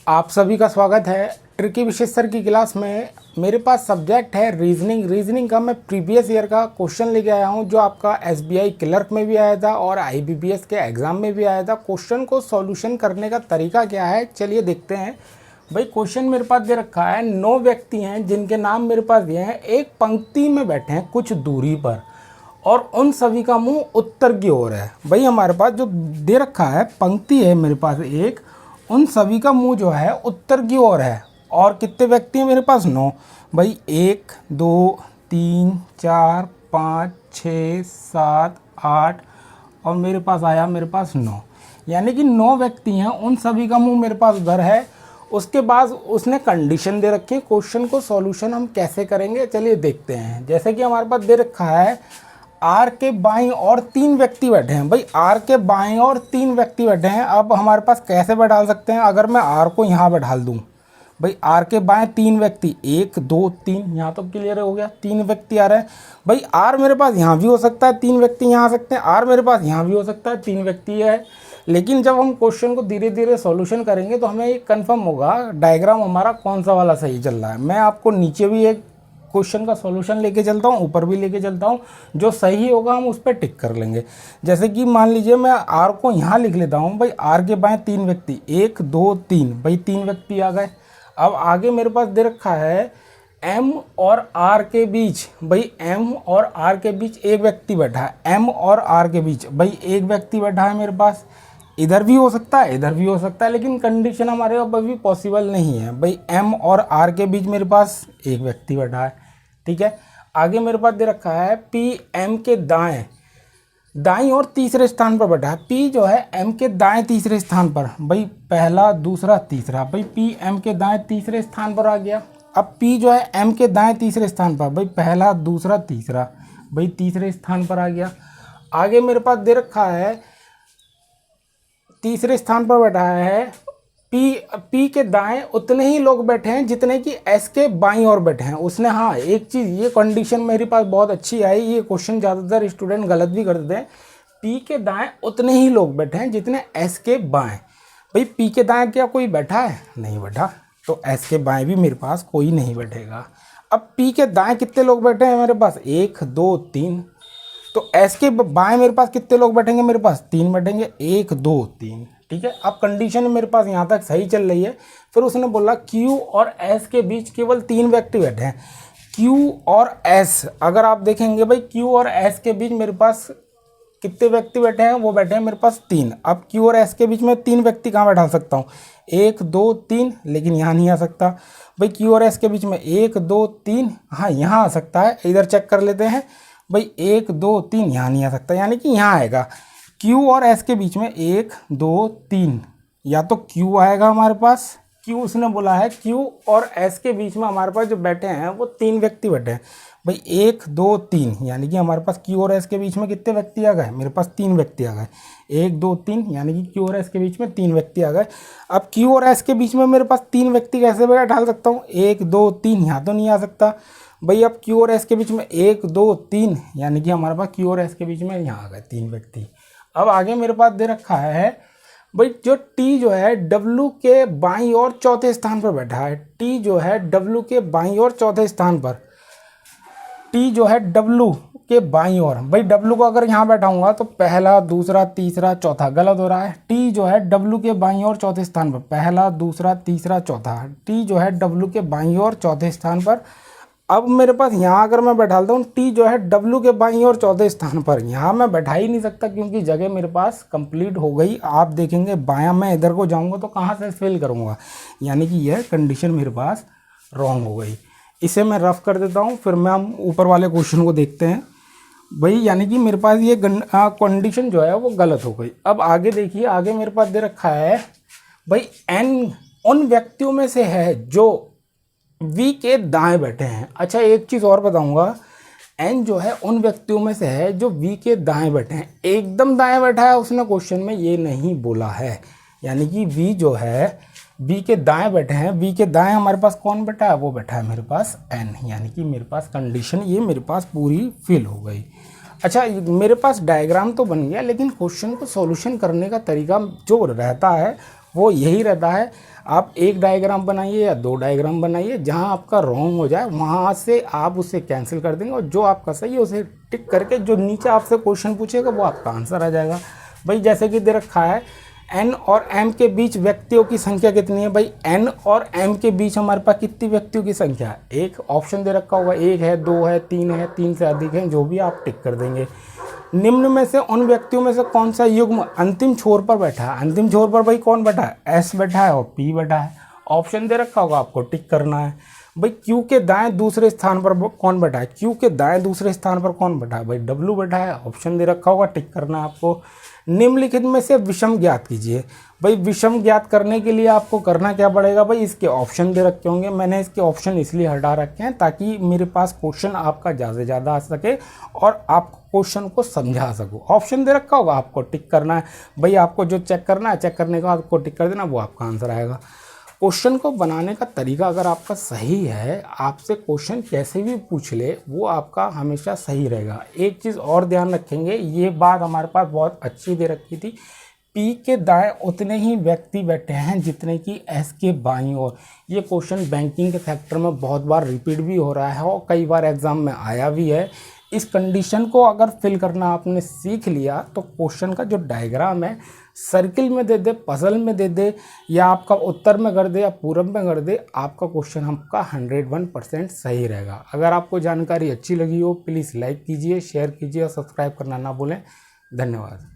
आप सभी का स्वागत है ट्रिकी विशेष सर की क्लास में। मेरे पास सब्जेक्ट है रीजनिंग का मैं प्रीवियस ईयर का क्वेश्चन लेके आया हूं जो आपका एसबीआई क्लर्क में भी आया था और आईबीपीएस के एग्ज़ाम में भी आया था। क्वेश्चन को सॉल्यूशन करने का तरीका क्या है चलिए देखते हैं। भाई क्वेश्चन मेरे पास दे रखा है 9 व्यक्ति हैं जिनके नाम मेरे पास दिए हैं, एक पंक्ति में बैठे हैं कुछ दूरी पर और उन सभी का मुंह उत्तर की ओर है। भाई हमारे पास जो दे रखा है पंक्ति है मेरे पास एक, उन सभी का मुंह जो है उत्तर की ओर है और कितने व्यक्ति हैं मेरे पास 9। भाई 1 2 3 4 5 6 7 8 और मेरे पास आया 9, यानी कि 9 व्यक्ति हैं, उन सभी का मुंह मेरे पास उधर है। उसके बाद उसने कंडीशन दे रखी है। क्वेश्चन को सॉल्यूशन हम कैसे करेंगे चलिए देखते हैं। जैसे कि हमारे पास दे रखा है आर के बाईं और 3 व्यक्ति बैठे हैं। भाई आर के बाईं और 3 व्यक्ति बैठे हैं। अब हमारे पास कैसे बैठा सकते हैं, अगर मैं आर को यहाँ बैठा दूँ, भाई आर के बाएं 3 व्यक्ति 1 2 3, यहाँ तो क्लियर हो गया, 3 व्यक्ति आ रहे हैं। भाई आर मेरे पास यहाँ भी हो सकता है, 3 व्यक्ति यहाँ आ सकते हैं। आर मेरे पास यहाँ भी हो सकता है, 3 व्यक्ति है। लेकिन जब हम क्वेश्चन को धीरे धीरे सॉल्यूशन करेंगे तो हमें ये कंफर्म होगा डायग्राम हमारा कौन सा वाला सही चल रहा है। मैं आपको नीचे भी एक क्वेश्चन का सॉल्यूशन लेके चलता हूँ, ऊपर भी लेके चलता हूँ, जो सही होगा हम उस पर टिक कर लेंगे। जैसे कि मान लीजिए मैं आर को यहाँ लिख लेता हूँ। भाई आर के बाएं 3 व्यक्ति 1 2 3, भाई 3 व्यक्ति आ गए। अब आगे मेरे पास दे रखा है एम और आर के बीच, भाई एम और आर के बीच एक व्यक्ति बैठा है। एम और आर के बीच भाई एक व्यक्ति बैठा है मेरे पास, इधर भी हो सकता है इधर भी हो सकता है, लेकिन कंडीशन हमारे अब अभी पॉसिबल नहीं है। भाई एम और आर के बीच मेरे पास एक व्यक्ति बैठा है, ठीक है। आगे मेरे पास दे रखा है पी एम के दाएं और तीसरे स्थान पर बैठा है। पी जो है एम के दाएं तीसरे स्थान पर, भाई पहला दूसरा तीसरा, भाई पी एम के दाएं तीसरे स्थान पर आ गया। अब पी जो है एम के दाएं तीसरे स्थान पर, भाई पहला दूसरा तीसरा, भाई तीसरे स्थान पर आ गया। आगे मेरे पास दे रखा है तीसरे स्थान पर बैठा है पी के दाएं उतने ही लोग बैठे हैं जितने कि एस के बाईं ओर बैठे हैं। उसने हाँ एक चीज़, ये कंडीशन मेरे पास बहुत अच्छी आई। ये क्वेश्चन ज़्यादातर स्टूडेंट गलत भी करते हैं। पी के दाएं उतने ही लोग बैठे हैं जितने एस के बाएं। भाई पी के दाएं क्या कोई बैठा है, नहीं बैठा, तो एस के बाएं भी मेरे पास कोई नहीं बैठेगा। अब पी के दाएँ कितने लोग बैठे हैं मेरे पास 1 2 3, तो एस के बाएं मेरे पास कितने लोग बैठेंगे, मेरे पास 3 बैठेंगे, 1 2 3, ठीक है। अब कंडीशन मेरे पास यहाँ तक सही चल रही है। फिर उसने बोला क्यू और एस के बीच केवल 3 व्यक्ति बैठे हैं। क्यू और एस अगर आप देखेंगे, भाई क्यू और एस के बीच मेरे पास कितने व्यक्ति बैठे हैं, वो बैठे हैं मेरे पास 3। अब क्यू और एस के बीच में 3 व्यक्ति कहाँ बैठा सकता हूँ, 1 2 3, लेकिन यहाँ नहीं आ सकता। भाई क्यू और एस के बीच में 1 2 3, हाँ यहाँ आ सकता है, इधर चेक कर लेते हैं। भाई 1 2 3 यहाँ नहीं आ सकता, यानी कि यहाँ आएगा Q और S के बीच में 1 2 3, या तो Q आएगा हमारे पास। Q उसने बोला है Q और S के बीच में हमारे पास जो बैठे हैं वो 3 व्यक्ति बैठे हैं। भाई 1 2 3, यानी कि हमारे पास Q और S के बीच में कितने व्यक्ति आ गए, मेरे पास 3 व्यक्ति आ गए। 1 2 3, यानी कि Q और S के बीच में 3 व्यक्ति आ गए। अब Q और S के बीच में मेरे पास 3 व्यक्ति कैसे बैठा सकता हूँ, 1 2 3, यहाँ तो नहीं आ सकता। भाई अब Q और S के बीच में 1 2 3, यानी कि हमारे पास Q और S के बीच में यहाँ आ गए 3 व्यक्ति। अब आगे मेरे पास दे रखा है भाई जो T जो है W के बाईं और चौथे स्थान पर बैठा है। T जो है W के बाईं और चौथे स्थान पर, T जो है W के बाईं ओर, भाई W को अगर यहाँ बैठाऊंगा तो पहला दूसरा तीसरा चौथा, गलत हो रहा है। T जो है W के बाईं ओर चौथे स्थान पर, पहला दूसरा तीसरा चौथा, T जो है W के बाईं ओर चौथे स्थान पर। अब मेरे पास यहाँ अगर मैं बैठाता हूँ T जो है W के बाईं ओर चौथे स्थान पर, यहाँ मैं बैठा ही नहीं सकता क्योंकि जगह मेरे पास कंप्लीट हो गई। आप देखेंगे बायां मैं इधर को जाऊँगा तो कहाँ से फिल करूँगा, यानी कि यह कंडीशन मेरे पास रॉन्ग हो गई। इसे मैं रफ कर देता हूँ, फिर मैं हम ऊपर वाले क्वेश्चन को देखते हैं। भाई यानी कि मेरे पास ये कंडीशन जो है वो गलत हो गई। अब आगे देखिए, आगे मेरे पास दे रखा है भाई N उन व्यक्तियों में से है जो V के दाएं बैठे हैं। अच्छा एक चीज़ और बताऊंगा, N जो है उन व्यक्तियों में से है जो V के दाएं बैठे हैं। एकदम दाएं बैठा है उसने क्वेश्चन में ये नहीं बोला है, यानी कि V जो है V के दाएं बैठे हैं। V के दाएं हमारे पास कौन बैठा है, वो बैठा है मेरे पास N, यानी कि मेरे पास कंडीशन ये मेरे पास पूरी फिल हो गई। अच्छा मेरे पास डायग्राम तो बन गया, लेकिन क्वेश्चन को सॉल्यूशन करने का तरीका जो रहता है वो यही रहता है, आप एक डायग्राम बनाइए या 2 डायग्राम बनाइए, जहां आपका रॉन्ग हो जाए वहां से आप उसे कैंसिल कर देंगे और जो आपका सही है उसे टिक करके जो नीचे आपसे क्वेश्चन पूछेगा वो आपका आंसर आ जाएगा। भाई जैसे कि दे रखा है n और m के बीच व्यक्तियों की संख्या कितनी है। भाई n और m के बीच हमारे पास कितनी व्यक्तियों की संख्या है, एक ऑप्शन दे रखा होगा, 1 है, 2 है, 3 है, 3 से अधिक है, जो भी आप टिक कर देंगे। निम्न में से उन व्यक्तियों में से कौन सा युग्म अंतिम छोर पर बैठा है। अंतिम छोर पर भाई कौन बैठा है, s बैठा है और p बैठा है। ऑप्शन दे रखा होगा, आपको टिक करना है। भाई q के दाएं दूसरे स्थान पर कौन बैठा है, q के दाएं दूसरे स्थान पर कौन बैठा है, भाई w बैठा है। ऑप्शन दे रखा होगा, टिक करना है आपको। निम्नलिखित में से विषम ज्ञात कीजिए। भाई विषम ज्ञात करने के लिए आपको करना क्या पड़ेगा, भाई इसके ऑप्शन दे रखे होंगे, मैंने इसके ऑप्शन इसलिए हटा रखे हैं ताकि मेरे पास क्वेश्चन आपका ज़्यादा से ज़्यादा आ सके और आप क्वेश्चन को समझा सको। ऑप्शन दे रखा होगा, आपको टिक करना है। भाई आपको जो चेक करना है, चेक करने के बाद आपको टिक कर देना, वो आपका आंसर आएगा। क्वेश्चन को बनाने का तरीका अगर आपका सही है, आपसे क्वेश्चन कैसे भी पूछ ले वो आपका हमेशा सही रहेगा। एक चीज़ और ध्यान रखेंगे, ये बात हमारे पास बहुत अच्छी दे रखी थी, P के दाएं उतने ही व्यक्ति बैठे हैं जितने कि S के बाईं ओर। ये क्वेश्चन बैंकिंग के सेक्टर में बहुत बार रिपीट भी हो रहा है और कई बार एग्जाम में आया भी है। इस कंडीशन को अगर फिल करना आपने सीख लिया तो क्वेश्चन का जो डायग्राम है सर्किल में दे दे, पजल में दे दे, या आपका उत्तर में कर दे या पूरब में कर दे, आपका क्वेश्चन आपका 101% सही रहेगा। अगर आपको जानकारी अच्छी लगी हो प्लीज़ लाइक कीजिए, शेयर कीजिए और सब्सक्राइब करना ना भूलें। धन्यवाद।